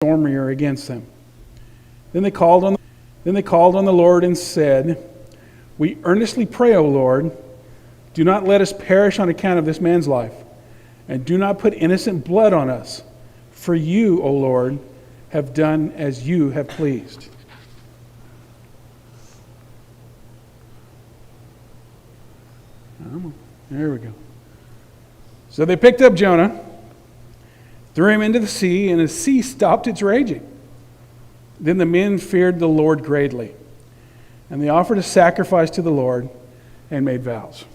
stormier against them. Then they called on the Lord and said, "We earnestly pray, O Lord, do not let us perish on account of this man's life, and do not put innocent blood on us. For you, O Lord, have done as you have pleased." There we go. So they picked up Jonah, threw him into the sea, and the sea stopped its raging. Then the men feared the Lord greatly, and they offered a sacrifice to the Lord and made vows.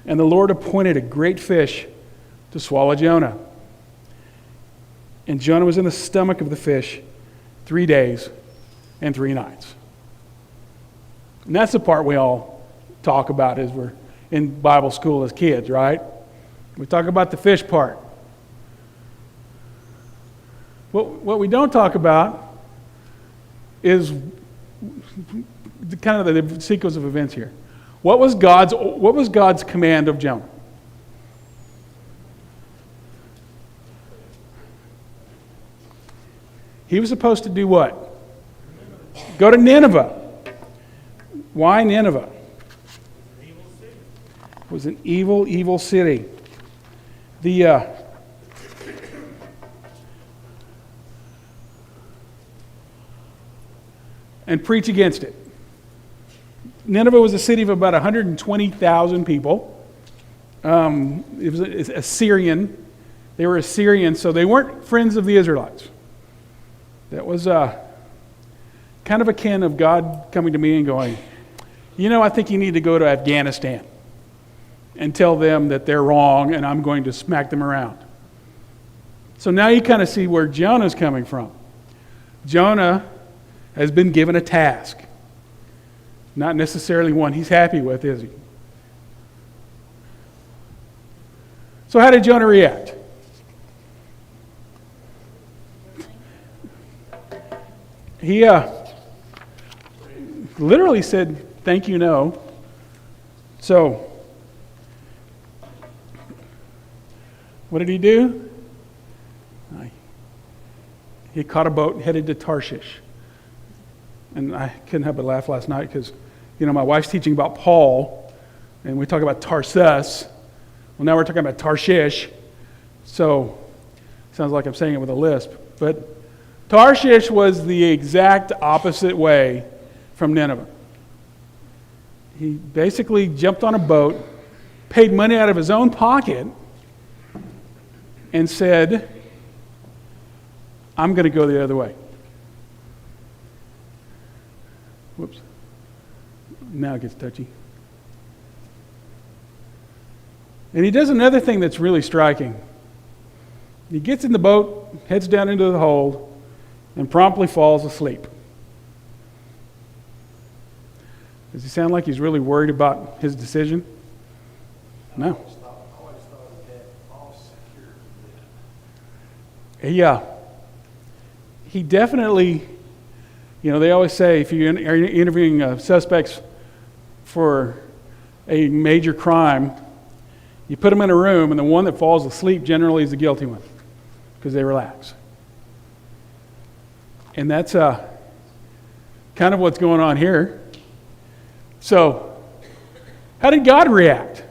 And the Lord appointed a great fish to swallow Jonah. And Jonah was in the stomach of the fish 3 days and 3 nights. And that's the part we all talk about as we're in Bible school as kids, right? We talk about the fish part. What we don't talk about is kind of the sequence of events here. What was God's command of Jonah? He was supposed to do what? Go to Nineveh. Why Nineveh? It was an evil, evil city. And preach against it. Nineveh was a city of about 120,000 people. It was Assyrian. They were Assyrian, so they weren't friends of the Israelites. That was kind of akin of God coming to me and going, I think you need to go to Afghanistan and tell them that they're wrong and I'm going to smack them around. So now you kind of see where Jonah's coming from. Jonah has been given a task. Not necessarily one he's happy with, is he? So how did Jonah react? He literally said, "Thank you, no." So, what did he do? He caught a boat and headed to Tarshish. And I couldn't help but laugh last night because, my wife's teaching about Paul, and we talk about Tarsus. Well, now we're talking about Tarshish. So, sounds like I'm saying it with a lisp. But Tarshish was the exact opposite way from Nineveh. He basically jumped on a boat, paid money out of his own pocket, and said, "I'm going to go the other way." Whoops. Now it gets touchy. And he does another thing that's really striking. He gets in the boat, heads down into the hold, and promptly falls asleep. Does he sound like he's really worried about his decision? No. He definitely, they always say if you are interviewing suspects for a major crime, you put them in a room and the one that falls asleep generally is the guilty one because they relax. And that's kind of what's going on here. So, how did God react?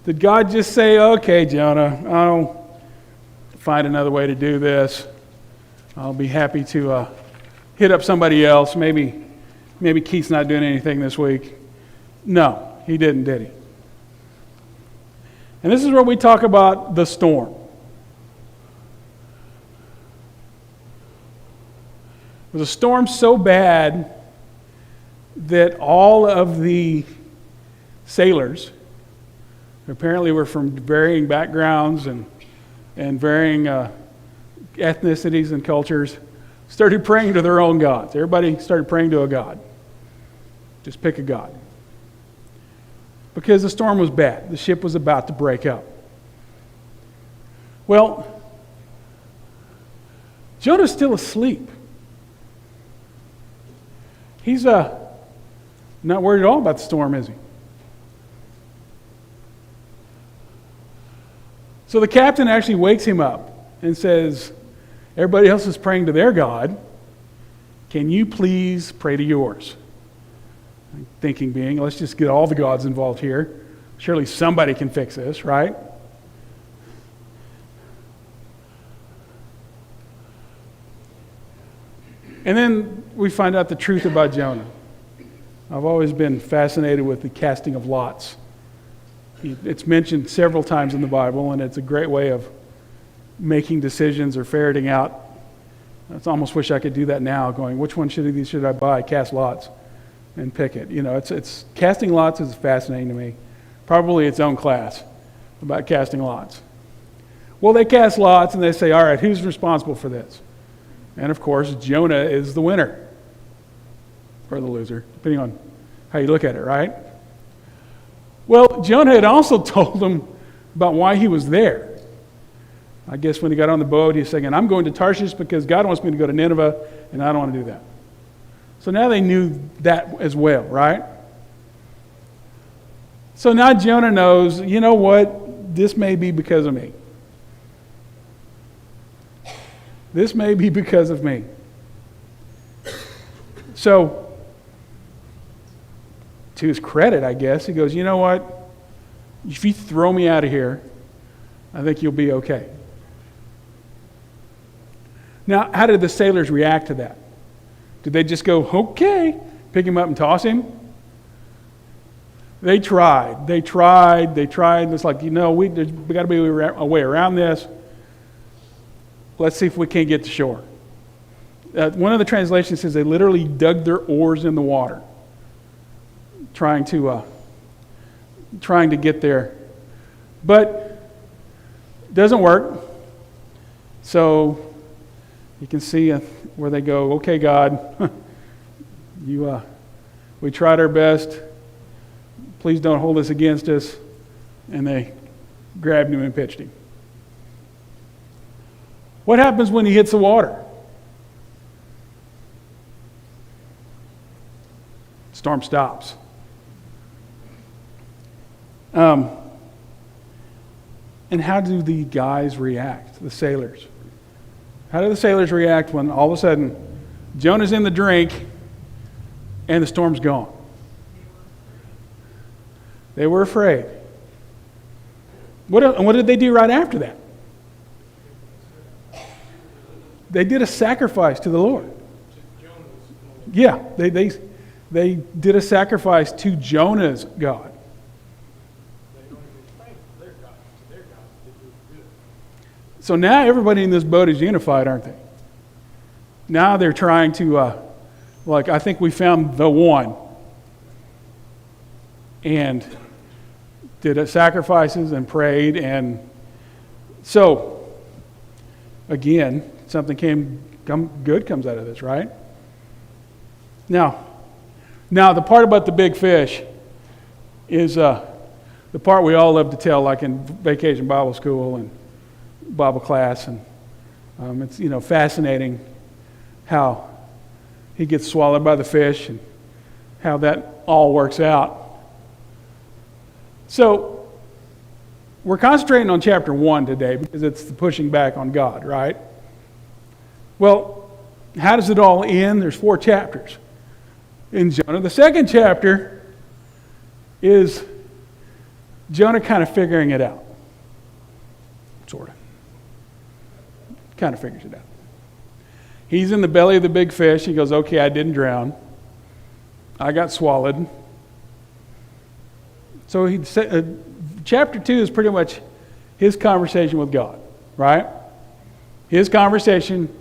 Did God just say, "Okay, Jonah, I'll find another way to do this. I'll be happy to hit up somebody else. Maybe Keith's not doing anything this week"? No, he didn't, did he? And this is where we talk about the storm. It was a storm so bad that all of the sailors, who apparently were from varying backgrounds and varying ethnicities and cultures, started praying to their own gods. Everybody started praying to a god. Just pick a god. Because the storm was bad. The ship was about to break up. Well, Jonah's still asleep. He's not worried at all about the storm, is he? So the captain actually wakes him up and says, Everybody else is praying to their God. Can you please pray to yours? Thinking being, let's just get all the gods involved here. Surely somebody can fix this, right? And then we find out the truth about Jonah. I've always been fascinated with the casting of lots. It's mentioned several times in the Bible, and it's a great way of making decisions or ferreting out. I almost wish I could do that now, going, which one of these should I buy? Cast lots and pick it. You know, it's casting lots is fascinating to me. Probably its own class about casting lots. Well, they cast lots and they say, all right, who's responsible for this? And of course, Jonah is the winner. Or the loser, depending on how you look at it, right? Well, Jonah had also told them about why he was there. I guess when he got on the boat, he's saying, I'm going to Tarshish because God wants me to go to Nineveh, and I don't want to do that. So now they knew that as well, right? So now Jonah knows, you know what? This may be because of me. This may be because of me. So, to his credit, I guess, he goes, you know what? If you throw me out of here, I think you'll be okay. Now, how did the sailors react to that? Did they just go, okay, pick him up and toss him? They tried. It's like, you know, we got to be a way around this. Let's see if we can't get to shore. One of the translations says they literally dug their oars in the water, trying to get there. But it doesn't work. So you can see where they go, okay, God, we tried our best. Please don't hold this against us. And they grabbed him and pitched him. What happens when he hits the water? Storm stops. And how do the guys react, the sailors? How do the sailors react when all of a sudden Jonah's in the drink and the storm's gone? They were afraid. What did they do right after that? They did a sacrifice to the Lord. Yeah, they did a sacrifice to Jonah's God. So now everybody in this boat is unified, aren't they? Now they're trying to, I think we found the one. And did sacrifices and prayed. And so, again, something good comes out of this, right? Now, the part about the big fish is the part we all love to tell, like in Vacation Bible School and Bible class, and it's fascinating how he gets swallowed by the fish and how that all works out. So we're concentrating on chapter 1 today because it's the pushing back on God, right? Well, how does it all end? There's 4 chapters in Jonah. The second chapter is Jonah kind of figuring it out, sort of. Kind of figures it out. He's in the belly of the big fish. He goes, okay, I didn't drown. I got swallowed. So chapter 2 is pretty much his conversation with God, right? His conversation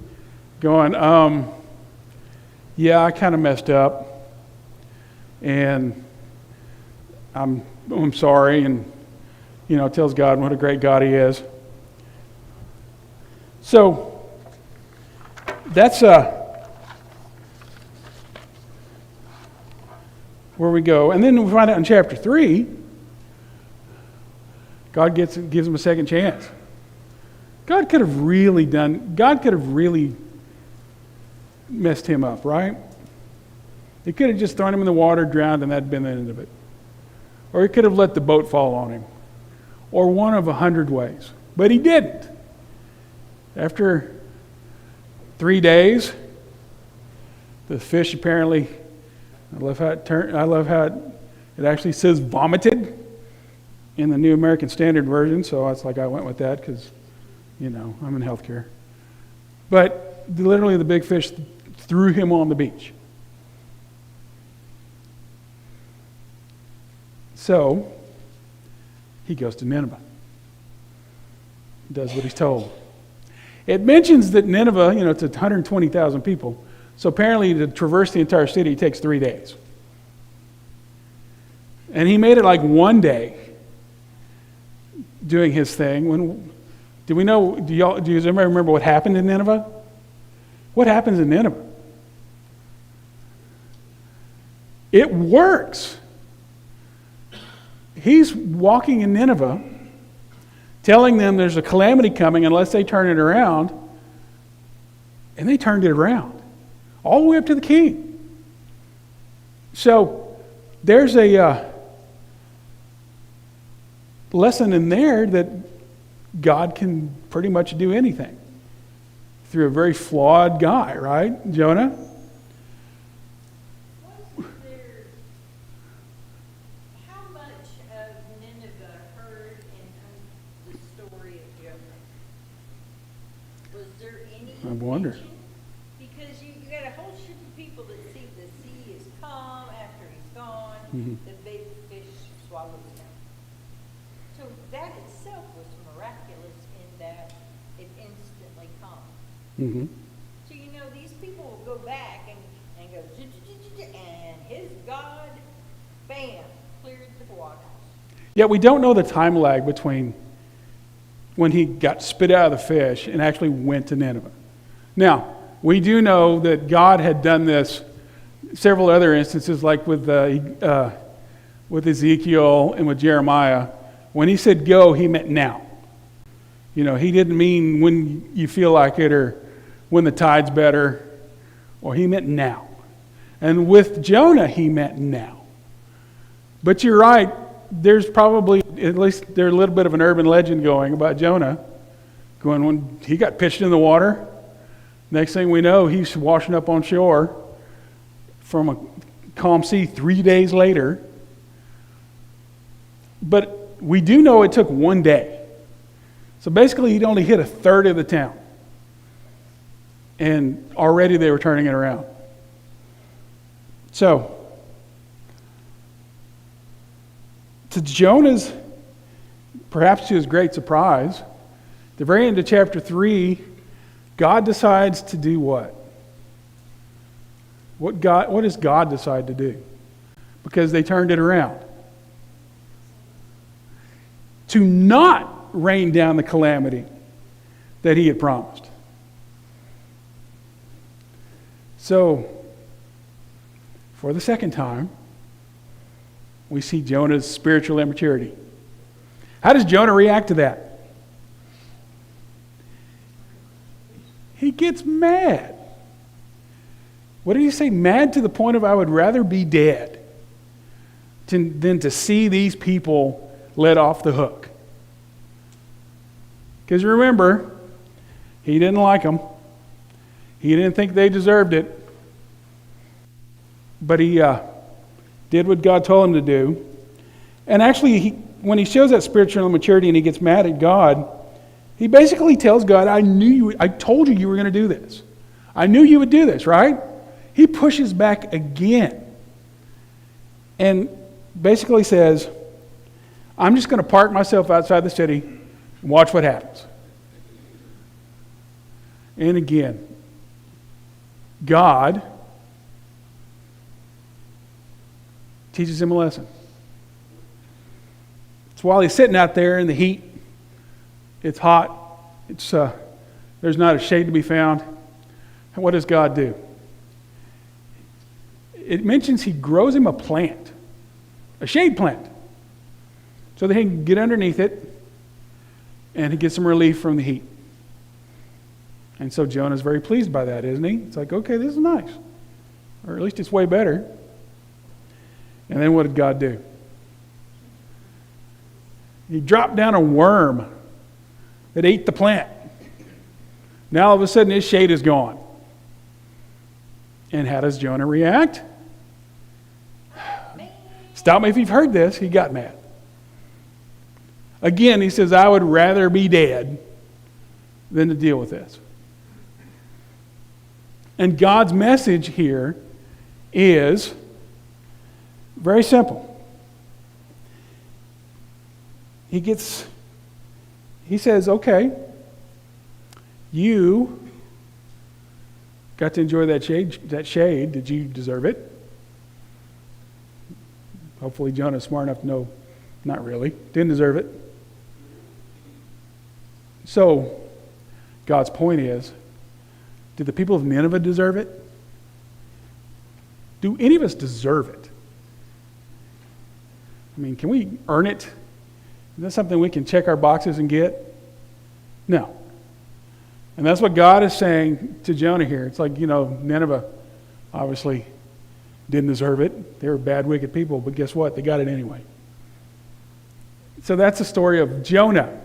going, yeah, I kind of messed up. And I'm sorry. And, tells God what a great God he is. So that's where we go. And then we find out in chapter 3, God gives him a second chance. God could have really messed him up, right? He could have just thrown him in the water, drowned, and that'd been the end of it. Or he could have let the boat fall on him. Or one of 100 ways. But he didn't. After 3 days. The fish apparently, I love how it actually says vomited in the New American Standard Version, so it's like I went with that because, I'm in healthcare. But literally the big fish threw him on the beach. So he goes to Nineveh. Does what he's told. It mentions that Nineveh, it's 120,000 people. So apparently to traverse the entire city takes 3 days. And he made it like one day doing his thing. Do you anybody remember what happened in Nineveh? What happens in Nineveh? It works. He's walking in Nineveh, telling them there's a calamity coming unless they turn it around. And they turned it around. All the way up to the king. So there's a lesson in there that God can pretty much do anything through a very flawed guy, right, Jonah? How much of Nineveh heard in the story of Jonah? Was there any I wonder. mention? Because you got a whole ship of people that see the sea is calm after he's gone, the big fish swallows him. So that itself was miraculous in that it instantly calmed. Mm-hmm. So these people will go back and go, and his God, bam, cleared the waters. Yeah, we don't know the time lag between when he got spit out of the fish and actually went to Nineveh. Now, we do know that God had done this several other instances, like with Ezekiel and with Jeremiah. When he said go, he meant now. He didn't mean when you feel like it or when the tide's better, or he meant now. And with Jonah, he meant now. But you're right, there's probably, at least there's a little bit of an urban legend going about Jonah, going when he got pitched in the water. Next thing we know, he's washing up on shore from a calm sea 3 days later. But we do know it took 1 day. So basically, he'd only hit a third of the town. And already they were turning it around. So, to Jonah's, perhaps to his great surprise, the very end of chapter 3, God decides to do what? What does God decide to do? Because they turned it around. To not rain down the calamity that he had promised. So, for the second time, we see Jonah's spiritual immaturity. How does Jonah react to that? He gets mad. What did he say? Mad to the point of I would rather be dead than to see these people let off the hook. Because remember, he didn't like them. He didn't think they deserved it. But he did what God told him to do. And actually, when he shows that spiritual immaturity and he gets mad at God, he basically tells God, I told you were going to do this. I knew you would do this, right? He pushes back again. And basically says, I'm just going to park myself outside the city and watch what happens. And again, God teaches him a lesson. It's while he's sitting out there in the heat. It's hot. There's not a shade to be found. And what does God do? It mentions he grows him a plant, a shade plant, so that he can get underneath it and he gets some relief from the heat. And so Jonah's very pleased by that, isn't he? It's like, okay, this is nice. Or at least it's way better. And then what did God do? He dropped down a worm that ate the plant. Now all of a sudden his shade is gone. And how does Jonah react? Man. Stop me if you've heard this. He got mad. Again, he says, I would rather be dead than to deal with this. And God's message here is very simple. He says, okay, you got to enjoy that shade. Did you deserve it? Hopefully Jonah's smart enough to know, not really. Didn't deserve it. So, God's point is, did the people of Nineveh deserve it? Do any of us deserve it? I mean, can we earn it? Is that something we can check our boxes and get? No. And that's what God is saying to Jonah here. It's like, Nineveh obviously didn't deserve it. They were bad, wicked people, but guess what? They got it anyway. So that's the story of Jonah.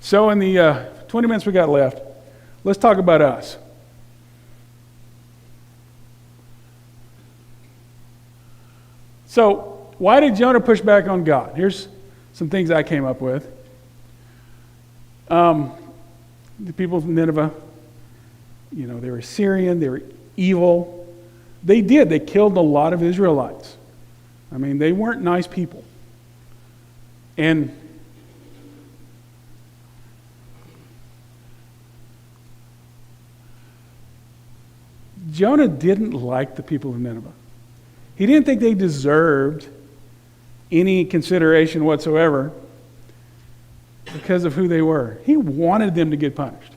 So in the 20 minutes we got left, let's talk about us. So why did Jonah push back on God? Here's some things I came up with. The people of Nineveh, they were Syrian, they were evil. They killed a lot of Israelites. I mean, they weren't nice people. And Jonah didn't like the people of Nineveh. He didn't think they deserved any consideration whatsoever because of who they were. He wanted them to get punished.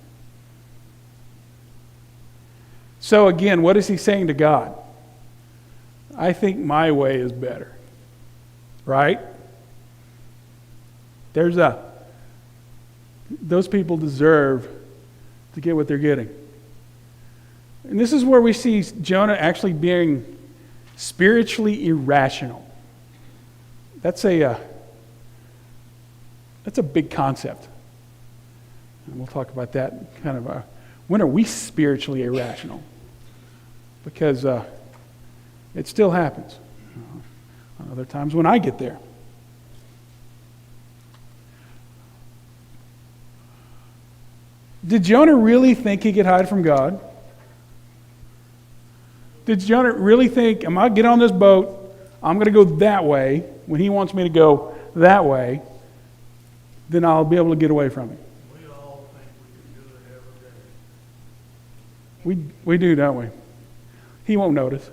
So again, what is he saying to God? I think my way is better. Right? Those people deserve to get what they're getting. And this is where we see Jonah actually being spiritually irrational. That's a big concept. And we'll talk about that when are we spiritually irrational? Because it still happens. Other times when I get there. Did Jonah really think he could hide from God? Did Jonah really think, I'm going to get on this boat, I'm going to go that way, when he wants me to go that way, then I'll be able to get away from him? We all think we can do it every day. We do, don't we? He won't notice.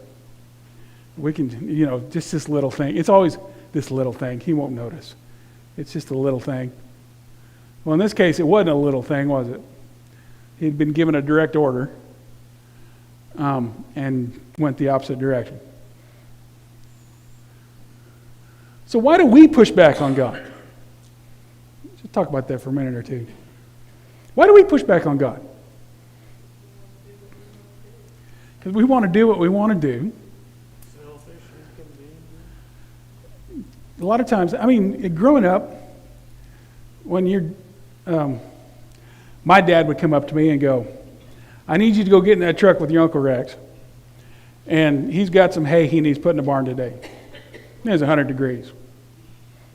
We can, just this little thing. It's always this little thing. He won't notice. It's just a little thing. Well, in this case, it wasn't a little thing, was it? He'd been given a direct order. And went the opposite direction. So why do we push back on God? Let's talk about that for a minute or two. Why do we push back on God? Because we want to do what we want to do. Selfish and convenient. A lot of times, growing up, when my dad would come up to me and go, I need you to go get in that truck with your Uncle Rex. And he's got some hay he needs put in the barn today. It's 100 degrees.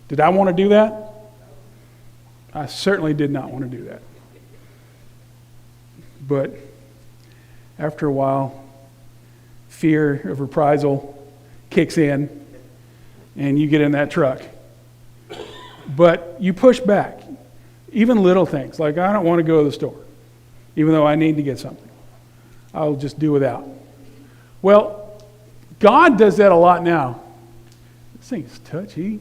Did I want to do that? I certainly did not want to do that. But after a while, fear of reprisal kicks in, and you get in that truck. But you push back. Even little things, like I don't want to go to the store, even though I need to get something. I'll just do without. Well, God does that a lot now. This thing's touchy.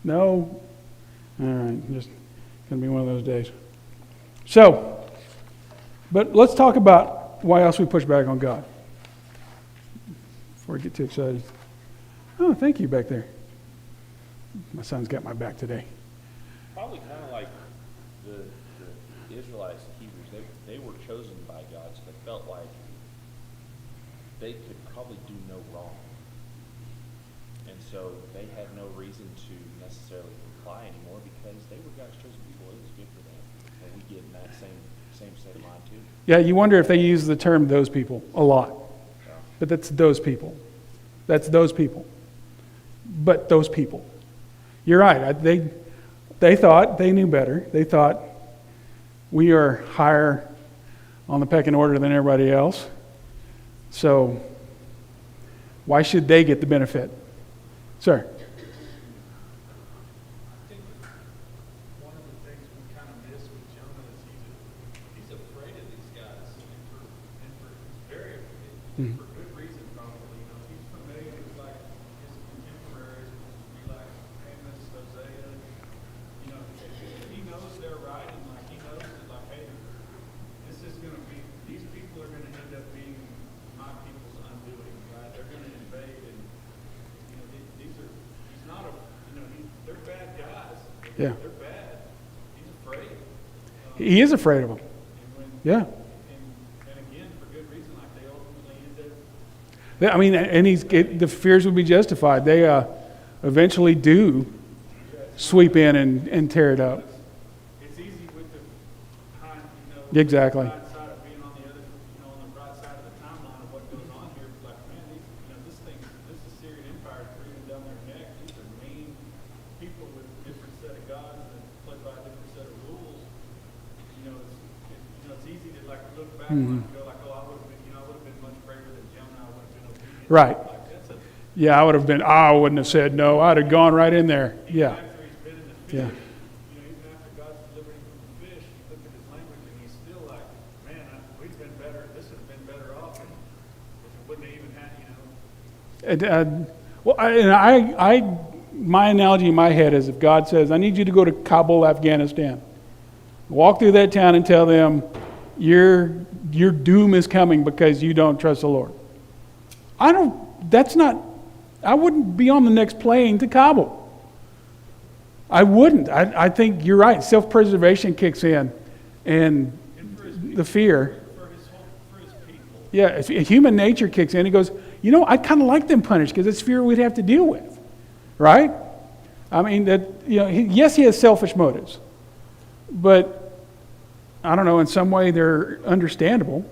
No. All right, just going to be one of those days. So, but let's talk about why else we push back on God. Before I get too excited. Oh, thank you back there. My son's got my back today. Probably kind of like the Israelites, the Hebrews, they were chosen by God, so they felt like they could probably do no wrong. And so they had no reason to necessarily comply anymore because they were God's chosen people. It was good for them. And we get in that same state of mind too. Yeah, you wonder if they use the term "those people" a lot. So, But that's those people. That's those people. But those people. You're right. They thought they knew better. They thought we are higher on the pecking order than everybody else. So why should they get the benefit? Sir. I think one of the things we kind of miss with Jonah is he's afraid of these guys, and for very Mhm. for good reason probably. You know, he's familiar with like his contemporaries, be like Amos, Hosea. You know, he knows they're right, and like he knows that like, hey, this is going to be these people are going to end up being my people's undoing, right? They're going to invade, and you know, these are he's not a you know they're bad guys. Yeah. They're bad. He's afraid. He is afraid of them. And when Yeah. and again for good reason, like they ultimately end up. I mean, and the fears would be justified. They eventually do sweep in and tear it up. It's easy with the behind, you know, Exactly. side of being on the other, you know, on the right side of the timeline of what goes on here. But like, man, these, you know, this Assyrian Empire is breathing down their neck. These are mean people with a different set of gods and play by a different set of rules. You know, it's easy to like look back and go like, oh, I would have been, you know, I would have been much braver than Jonah. I would have been obedient. Right. Like that's a Yeah, I wouldn't have said no. I'd have gone right in there. Yeah. after he's been in the fish, Yeah. you know, even after God's delivered him from the fish, you look at his language and he's still like, man, we've been better, this would have been better off if it wouldn't have even had, you know. My analogy in my head is if God says, I need you to go to Kabul, Afghanistan. Walk through that town and tell them your doom is coming because you don't trust the Lord. I wouldn't be on the next plane to Kabul. I wouldn't. I think you're right. Self-preservation kicks in and the fear. For his people. Yeah, human nature kicks in. He goes, I'd kind of like them punished because it's fear we'd have to deal with, right? I mean, yes, he has selfish motives, but I don't know, in some way they're understandable.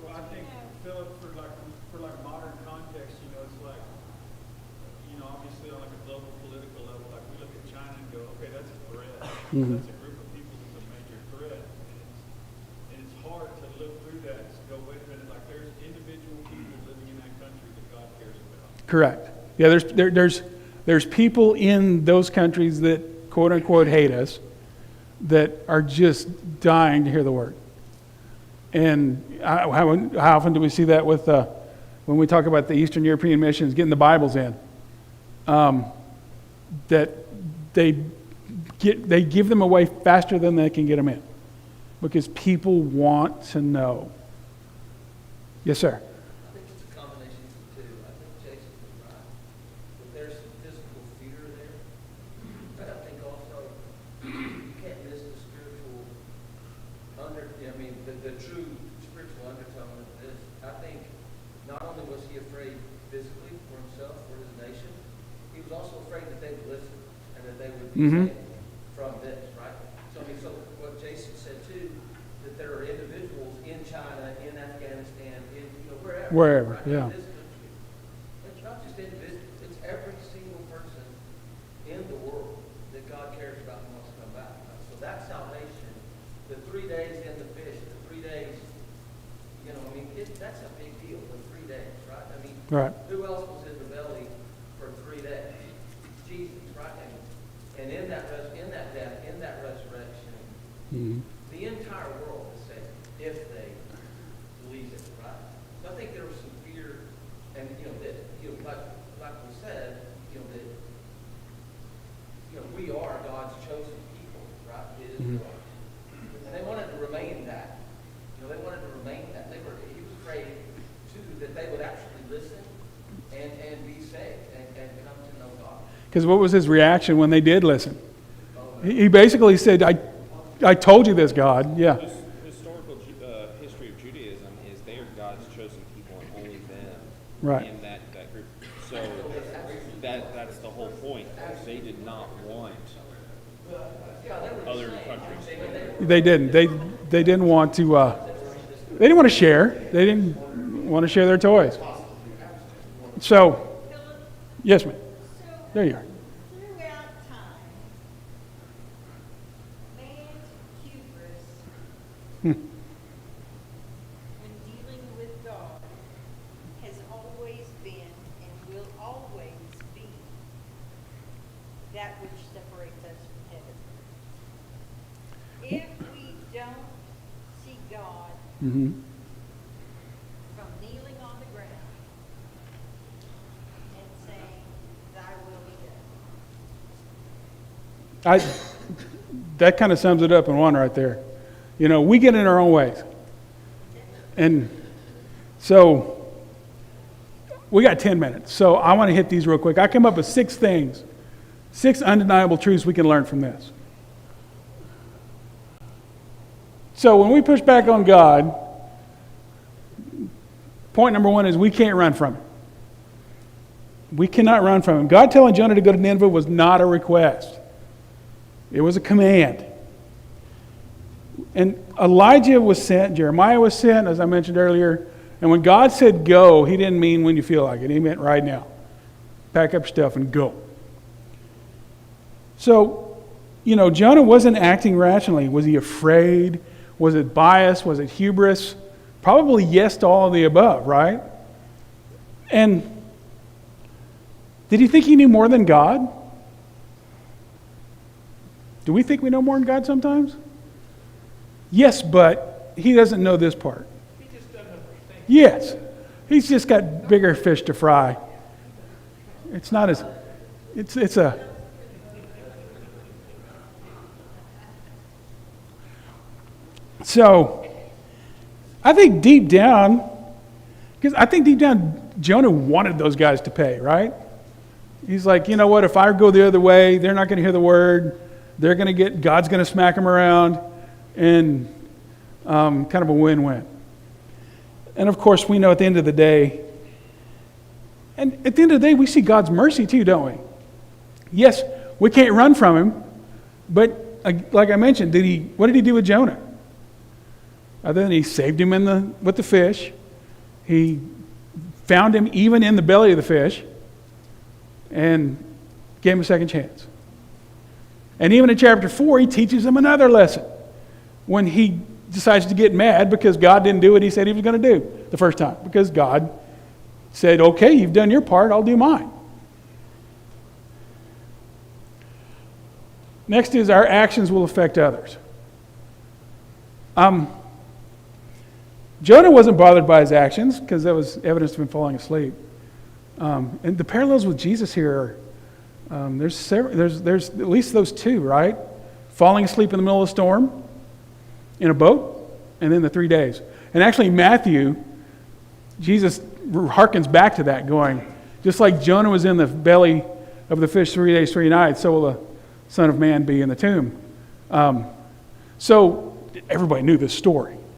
Well, I think, Philip, for modern context, you know, it's like, you know, obviously on like a global political level, like we look at China and go, okay, that's a threat. Mhm. That's a group of people that's a major threat. And it's hard to look through that and go, wait a minute, like there's individual people living in that country that God cares about. Correct. Yeah, there's people in those countries that quote unquote hate us that are just dying to hear the word. And how often do we see that with when we talk about the Eastern European missions getting the Bibles in? That they give them away faster than they can get them in, because people want to know. Yes, sir. I think it's a combination of the two. I think Jason was right. But there's some physical fear there. But I think also you can't miss the spiritual the true spiritual undertone of this. I think not only was he afraid physically for himself, for his nation, he was also afraid that they would listen and that they would be saved from this, right? So so what Jason said too, that there are individuals in China, in Afghanistan, in wherever. Right? Yeah. In this country. It's not just individuals, it's every single person in the world that God cares about and wants to come back. So that salvation, the 3 days in the fish, the 3 days, that's a big deal, the 3 days, right? I mean, Right. who else was in the belly for 3 days? Jesus, right? And in that death, in that resurrection, Mm-hmm. the entire world is saved if they believe it, right? So I think there was some fear, and like we said, that we are God's chosen people, right? And they wanted to remain that. They wanted to remain that. He was afraid too that they would actually listen and be saved and come to know God. Because what was his reaction when they did listen? He basically said, I told you this, God. Yeah. Historical history of Judaism is they are God's chosen people and only them Right. in that group. So want other countries. They didn't. They didn't want to. They didn't want to share. They didn't want to share their toys. So, Philip, yes, ma'am. so There you are. throughout time, man's hubris Hmm. when dealing with God has always been and will always be that which separates us from heaven. If we don't see God Mm-hmm. from kneeling on the ground and saying, "Thy will be done." That kind of sums it up in one right there. You know, we get in our own ways. And so we got 10 minutes. So I want to hit these real quick. I came up with 6 things, 6 undeniable truths we can learn from this. So when we push back on God, point number 1 is we can't run from Him. We cannot run from Him. God telling Jonah to go to Nineveh was not a request. It was a command. And Elijah was sent, Jeremiah was sent, as I mentioned earlier. And when God said go, He didn't mean when you feel like it. He meant right now. Pack up your stuff and go. So, you know, Jonah wasn't acting rationally. Was he afraid? Was it bias? Was it hubris? Probably yes to all of the above, right? And did he think he knew more than God? Do we think we know more than God sometimes? Yes, but he doesn't know this part. He just doesn't understand. Yes, he's just got bigger fish to fry. It's not as, it's a, so I think deep down, Jonah wanted those guys to pay, right? He's like, you know what, if I go the other way, they're not going to hear the word. They're going to God's going to smack them around, and kind of a win-win. And of course, we know at the end of the day, we see God's mercy too, don't we? Yes, we can't run from Him, but like I mentioned, what did He do with Jonah? Other than He saved him with the fish, He found him even in the belly of the fish, and gave him a second chance. And even in chapter 4, He teaches him another lesson when he decides to get mad because God didn't do what He said He was going to do the first time. Because God said, okay, you've done your part, I'll do mine. Next is our actions will affect others. Jonah wasn't bothered by his actions because that was evidence of him falling asleep. And the parallels with Jesus here are, there's at least those 2, right? Falling asleep in the middle of a storm in a boat, and then the 3 days. And actually Matthew, Jesus harkens back to that, going, just like Jonah was in the belly of the fish 3 days, 3 nights, so will the Son of Man be in the tomb. So everybody knew this story.